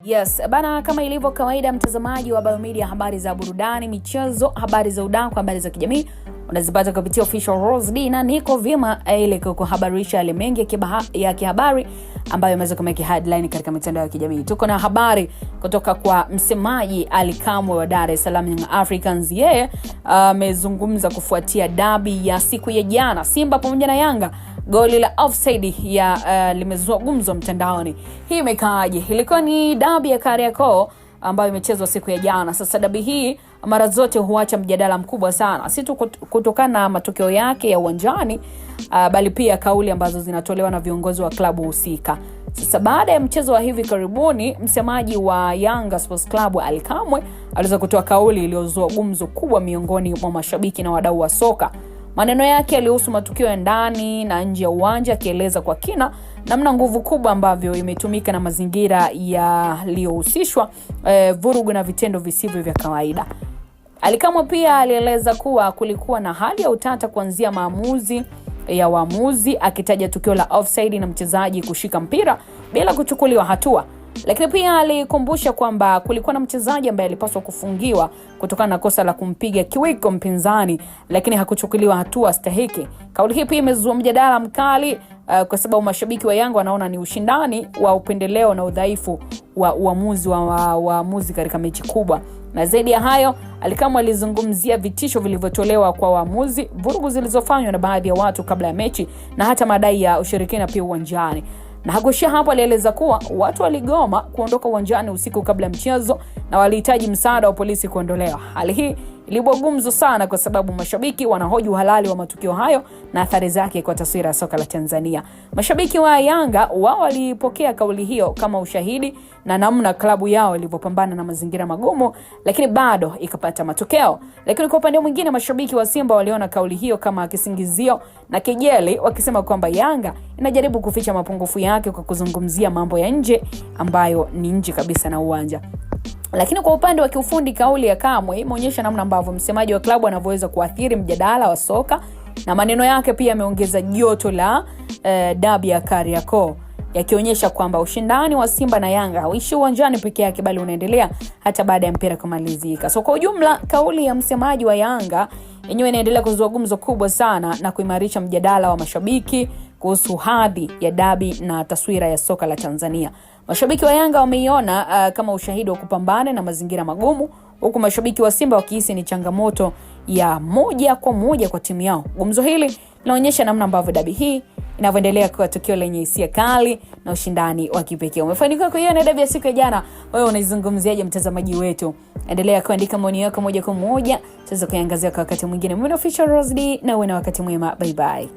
Yes, bana, kama ilivyo kawaida mtazamaji wa Biomedia, habari za burudani, michezo, habari za udaku, habari za kijamii unazipata kupitia official Rose D, na niko vyema ile kukuhabarisha yale mengi ya kihabari ambayo yameweza kumeki headline katika mitandao ya kijamii. Tuko na habari kutoka kwa msemaji Ali Kamwe wa Dar es Salaam Young Africans. Yeye amezungumza kufuatia dabi ya siku ya jana Simba pamoja na Yanga. Goli la offside ya limezua gumzo mtandaoni. Hii imekaaje? Ilikuwa ni dabi ya Kariakoo ambayo imechezwa siku ya jana. Sasa dabi hii mara zote huacha mjadala mkubwa sana, si tu kutokana na matokeo yake ya uwanjani, bali pia kauli ambazo zinatolewa na viongozi wa klabu husika. Sasa baada ya mchezo wa hivi karibuni, msemaji wa Yanga Sports Club Ali Kamwe aliweza kutoa kauli iliyozua gumzo kubwa miongoni mwa mashabiki na wadau wa soka. Maneno yake yalihusu matukio ya ndani na nje ya uwanja, akieleza kwa kina namna nguvu kubwa ambavyo imetumika na mazingira yaliyohusishwa vurugu na vitendo visivyo vya kawaida. Ali Kamwe pia alieleza kuwa kulikuwa na hali ya utata kuanzia waamuzi, akitaja tukio la offside na mchezaji kushika mpira bila kuchukuliwa hatua. Lakini pia alikumbusha kwamba kulikuwa na mchezaji ambaye alipaswa kufungiwa kutokana na kosa la kumpiga kiwiko mpinzani, lakini hakuchukuliwa hatua stahiki. Kauli hii pia imezua mjadala mkali kwa sababu mashabiki wa Yanga wanaona ni ushindani wa upendeleo na udhaifu wa waamuzi katika mechi kubwa. Na zaidi ya hayo, Ali Kamwe alizungumzia vitisho vilivyotolewa kwa waamuzi, vurugu zilizofanywa na baadhi ya watu kabla ya mechi, na hata madai ya ushirikina pia uwanjani. Na hakuishia hapo, alieleza kuwa watu waligoma kuondoka uwanjani usiku kabla ya mchezo na walihitaji msaada wa polisi kuondolewa. Hali hii ilibua gumzo sana kwa sababu mashabiki wanahoji uhalali wa matukio hayo na athari zake kwa taswira ya soka la Tanzania. Mashabiki wa Yanga wao walipokea kauli hiyo kama ushahidi na namna klabu yao ilivyopambana na mazingira magumu, lakini bado ikapata matokeo. Lakini kwa upande mwingine, mashabiki wa Simba waliona kauli hiyo kama kisingizio na kejeli, wakisema kwamba Yanga inajaribu kuficha mapungufu yake kwa kuzungumzia mambo ya nje ambayo ni nje kabisa na uwanja. Lakini kwa upande wa kiufundi, kauli ya Kamwe imeonyesha namna ambavyo msemaji wa klabu anavyoweza kuathiri mjadala wa soka, na maneno yake pia yameongeza joto la dabi ya Kariakoo, yakionyesha kwamba ushindani wa Simba na Yanga hauishi uwanjani pekee yake, bali unaendelea hata baada ya mpira kumalizika. So kwa ujumla, kauli ya msemaji wa Yanga yenyewe inaendelea kuzua gumzo kubwa sana na kuimarisha mjadala wa mashabiki kuhusu hadhi ya dabi na taswira ya soka la Tanzania. Mashabiki wa Yanga wameiona kama ushahidi wa kupambana na mazingira magumu, huku mashabiki wa Simba wakihisi ni changamoto ya moja kwa moja kwa timu yao. Gumzo hili linaonyesha namna ambavyo dabi hii inavyoendelea kuwa tukio lenye hisia kali na ushindani wa kipekee. Umefanikiwa kuiona dabi ya siku ya jana, wewe unaizungumziaje mtazamaji wetu? Endelea kuandika maoni yako moja kwa moja, tuweze kuangazia kwa wakati mwingine. Mimi ni official Rose D, na uwe na wakati mwema. Bye bye.